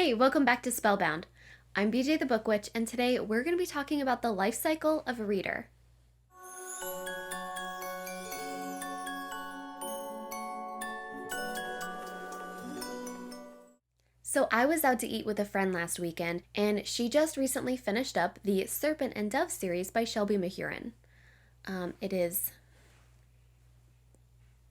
Hey, welcome back to Spellbound. I'm BJ the Book Witch, and today we're going to be talking about the life cycle of a reader. So I was out to eat with a friend last weekend, and she just recently finished up the Serpent and Dove series by Shelby Mahurin. It is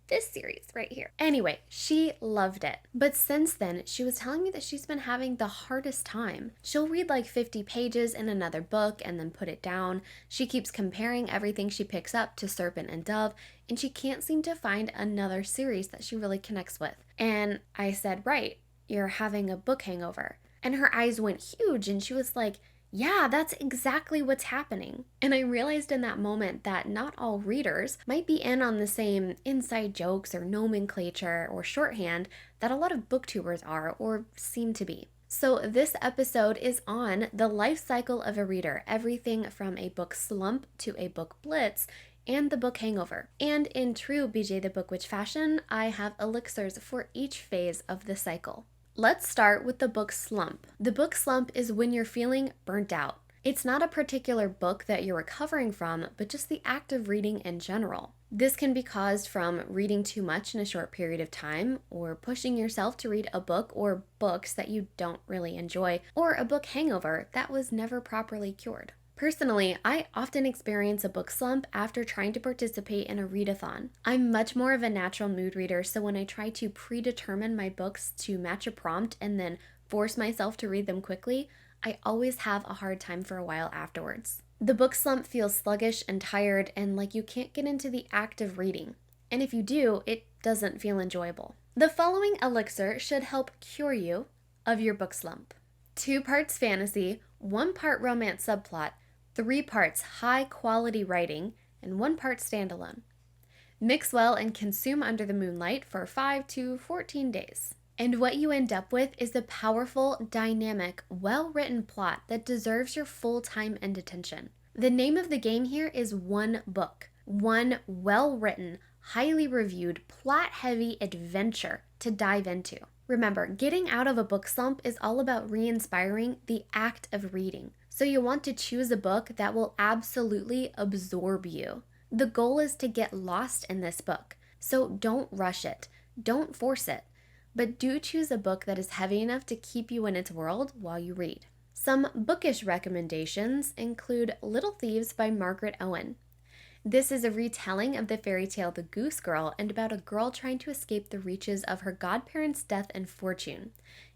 this series right here. Anyway, she loved it. But since then, she was telling me that she's been having the hardest time. She'll read like 50 pages in another book and then put it down. She keeps comparing everything she picks up to Serpent and Dove, and she can't seem to find another series that she really connects with. And I said, right, you're having a book hangover. And her eyes went huge and she was like, yeah, that's exactly what's happening. And I realized in that moment that not all readers might be in on the same inside jokes or nomenclature or shorthand that a lot of booktubers are or seem to be. So this episode is on the life cycle of a reader, everything from a book slump to a book blitz, and the book hangover. And in true BJ the Book Witch fashion, I have elixirs for each phase of the cycle. Let's start with the book slump. The book slump is when you're feeling burnt out. It's not a particular book that you're recovering from, but just the act of reading in general. This can be caused from reading too much in a short period of time, or pushing yourself to read a book or books that you don't really enjoy, or a book hangover that was never properly cured. Personally, I often experience a book slump after trying to participate in a readathon. I'm much more of a natural mood reader, so when I try to predetermine my books to match a prompt and then force myself to read them quickly, I always have a hard time for a while afterwards. The book slump feels sluggish and tired and like you can't get into the act of reading. And if you do, it doesn't feel enjoyable. The following elixir should help cure you of your book slump. 2 parts fantasy, 1 part romance subplot, 3 parts high-quality writing, and 1 part standalone. Mix well and consume under the moonlight for 5 to 14 days. And what you end up with is a powerful, dynamic, well-written plot that deserves your full time and attention. The name of the game here is one book. One well-written, highly reviewed, plot-heavy adventure to dive into. Remember, getting out of a book slump is all about re-inspiring the act of reading. So you want to choose a book that will absolutely absorb you. The goal is to get lost in this book. So don't rush it. Don't force it. But do choose a book that is heavy enough to keep you in its world while you read. Some bookish recommendations include Little Thieves by Margaret Owen. This is a retelling of the fairy tale The Goose Girl and about a girl trying to escape the reaches of her godparents' death and fortune.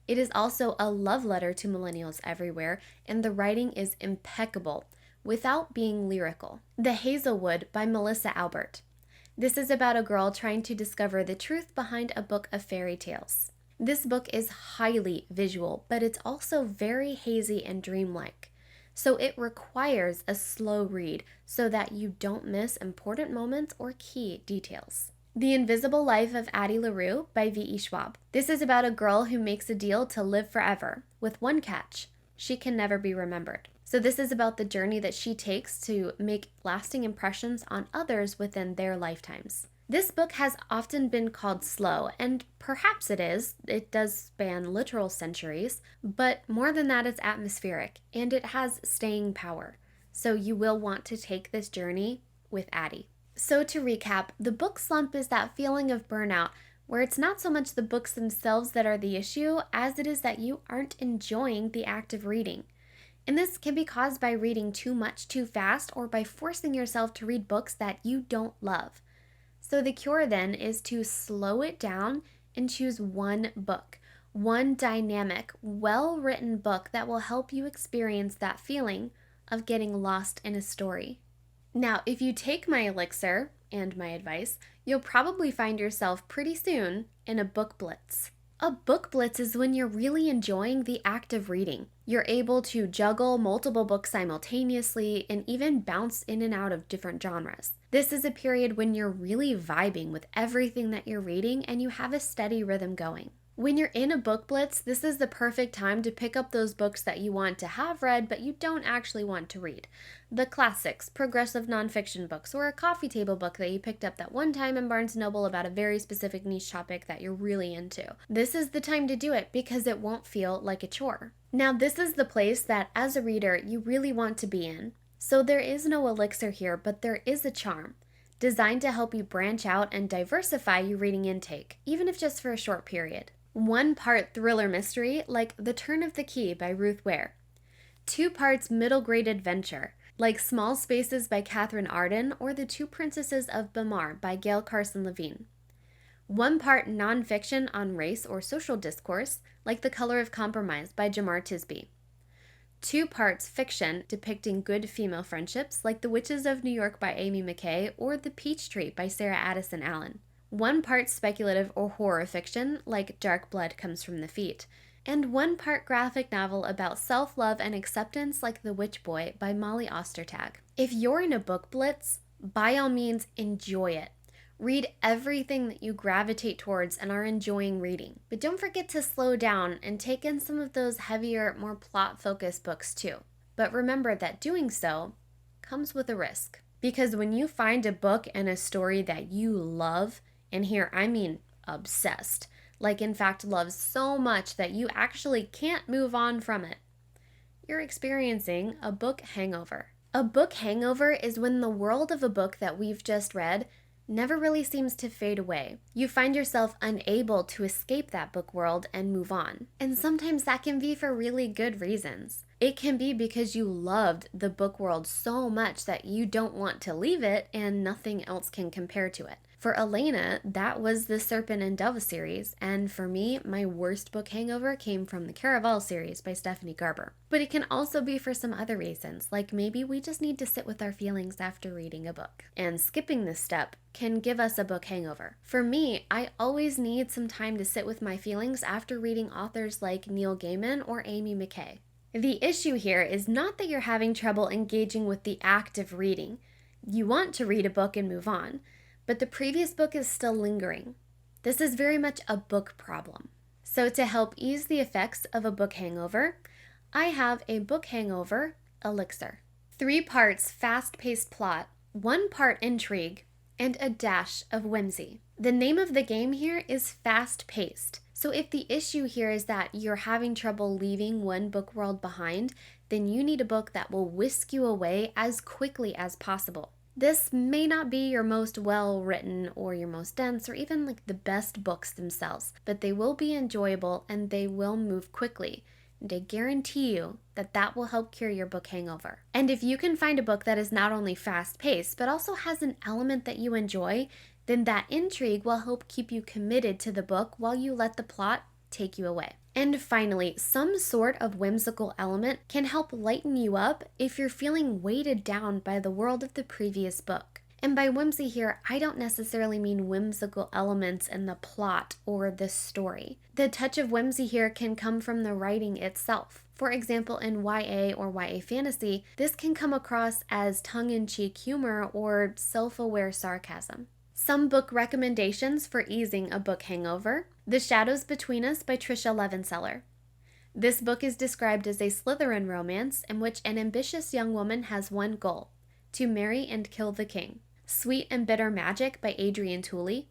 It is also a love letter to millennials everywhere, and the writing is impeccable, without being lyrical. The Hazelwood by Melissa Albert. This is about a girl trying to discover the truth behind a book of fairy tales. This book is highly visual, but it's also very hazy and dreamlike. So it requires a slow read so that you don't miss important moments or key details. The Invisible Life of Addie LaRue by V.E. Schwab. This is about a girl who makes a deal to live forever, with one catch: she can never be remembered. So this is about the journey that she takes to make lasting impressions on others within their lifetimes. This book has often been called slow, and perhaps it is. It does span literal centuries, but more than that, it's atmospheric, and it has staying power. So you will want to take this journey with Addie. So to recap, the book slump is that feeling of burnout where it's not so much the books themselves that are the issue as it is that you aren't enjoying the act of reading. And this can be caused by reading too much too fast or by forcing yourself to read books that you don't love. So the cure then is to slow it down and choose one book, one dynamic, well-written book that will help you experience that feeling of getting lost in a story. Now, if you take my elixir and my advice, you'll probably find yourself pretty soon in a book blitz. A book blitz is when you're really enjoying the act of reading. You're able to juggle multiple books simultaneously and even bounce in and out of different genres. This is a period when you're really vibing with everything that you're reading and you have a steady rhythm going. When you're in a book blitz, this is the perfect time to pick up those books that you want to have read but you don't actually want to read. The classics, progressive nonfiction books, or a coffee table book that you picked up that one time in Barnes & Noble about a very specific niche topic that you're really into. This is the time to do it because it won't feel like a chore. Now, this is the place that as a reader you really want to be in. So there is no elixir here, but there is a charm, designed to help you branch out and diversify your reading intake, even if just for a short period. 1 part thriller mystery, like The Turn of the Key by Ruth Ware. 2 parts middle grade adventure, like Small Spaces by Katherine Arden or The Two Princesses of BAMARRE by Gail, Carson, Levine. 1 part nonfiction on race or social discourse, like The Color of Compromise by Jemar Tisby. 2 parts fiction depicting good female friendships, like The Witches of New York by Amy McKay or The Peach Tree by Sarah Addison Allen. 1 part speculative or horror fiction, like Dark Blood Comes from the Feet, and 1 part graphic novel about self-love and acceptance, like The Witch Boy by Molly Ostertag. If you're in a book blitz, by all means enjoy it. Read everything that you gravitate towards and are enjoying reading. But don't forget to slow down and take in some of those heavier, more plot-focused books too. But remember that doing so comes with a risk. Because when you find a book and a story that you love, and here I mean obsessed, like in fact love so much that you actually can't move on from it, you're experiencing a book hangover. A book hangover is when the world of a book that we've just read never really seems to fade away. You find yourself unable to escape that book world and move on. And sometimes that can be for really good reasons. It can be because you loved the book world so much that you don't want to leave it and nothing else can compare to it. For Elena, that was the Serpent and Dove series, and for me, my worst book hangover came from the Caraval series by Stephanie Garber. But it can also be for some other reasons, like maybe we just need to sit with our feelings after reading a book. And skipping this step can give us a book hangover. For me, I always need some time to sit with my feelings after reading authors like Neil Gaiman or Amy McKay. The issue here is not that you're having trouble engaging with the act of reading. You want to read a book and move on, but the previous book is still lingering. This is very much a book problem. So to help ease the effects of a book hangover, I have a book hangover elixir. 3 parts fast-paced plot, 1 part intrigue, and a dash of whimsy. The name of the game here is fast-paced. So if the issue here is that you're having trouble leaving one book world behind, then you need a book that will whisk you away as quickly as possible. This may not be your most well-written or your most dense or even like the best books themselves, but they will be enjoyable and they will move quickly. And I guarantee you that that will help cure your book hangover. And if you can find a book that is not only fast-paced, but also has an element that you enjoy, then that intrigue will help keep you committed to the book while you let the plot take you away. And finally, some sort of whimsical element can help lighten you up if you're feeling weighted down by the world of the previous book. And by whimsy here, I don't necessarily mean whimsical elements in the plot or the story. The touch of whimsy here can come from the writing itself. For example, in YA or YA fantasy, this can come across as tongue-in-cheek humor or self-aware sarcasm. Some book recommendations for easing a book hangover. The Shadows Between Us by Tricia Levenseller. This book is described as a Slytherin romance in which an ambitious young woman has one goal: to marry and kill the king. Sweet and Bitter Magic by Adrienne Tooley.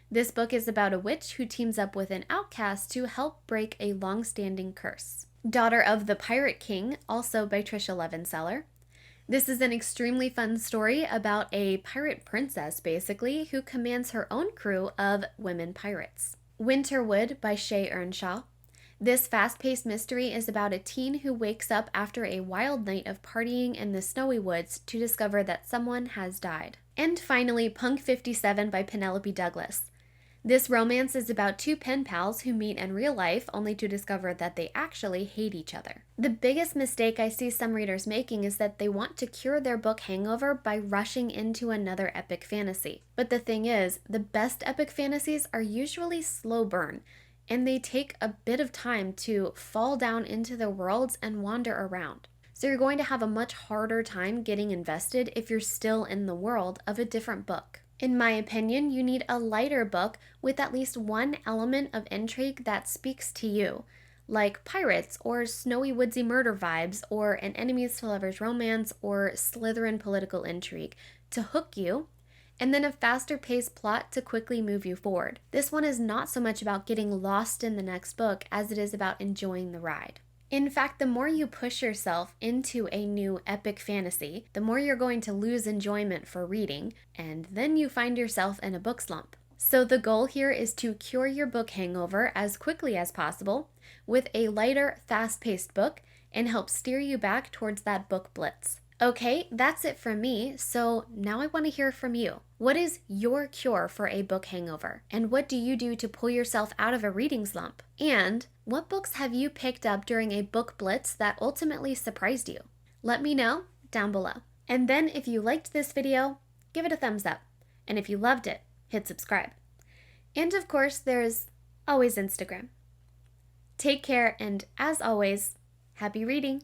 This book is about a witch who teams up with an outcast to help break a long-standing curse. Daughter of the Pirate King, also by Tricia Levenseller. This is an extremely fun story about a pirate princess, basically, who commands her own crew of women pirates. Winterwood by Shay Earnshaw. This fast-paced mystery is about a teen who wakes up after a wild night of partying in the snowy woods to discover that someone has died. And finally, Punk 57 by Penelope Douglas. This romance is about 2 pen pals who meet in real life only to discover that they actually hate each other. The biggest mistake I see some readers making is that they want to cure their book hangover by rushing into another epic fantasy. But the thing is, the best epic fantasies are usually slow burn, and they take a bit of time to fall down into the worlds and wander around. So you're going to have a much harder time getting invested if you're still in the world of a different book. In my opinion, you need a lighter book with at least one element of intrigue that speaks to you, like pirates or snowy woodsy murder vibes or an enemies to lovers romance or Slytherin political intrigue to hook you, and then a faster paced plot to quickly move you forward. This one is not so much about getting lost in the next book as it is about enjoying the ride. In fact, the more you push yourself into a new epic fantasy, the more you're going to lose enjoyment for reading, and then you find yourself in a book slump. So the goal here is to cure your book hangover as quickly as possible with a lighter, fast-paced book and help steer you back towards that book blitz. Okay, that's it from me, so now I want to hear from you. What is your cure for a book hangover? And what do you do to pull yourself out of a reading slump? And what books have you picked up during a book blitz that ultimately surprised you? Let me know down below. And then if you liked this video, give it a thumbs up. And if you loved it, hit subscribe. And of course, there's always Instagram. Take care, and as always, happy reading!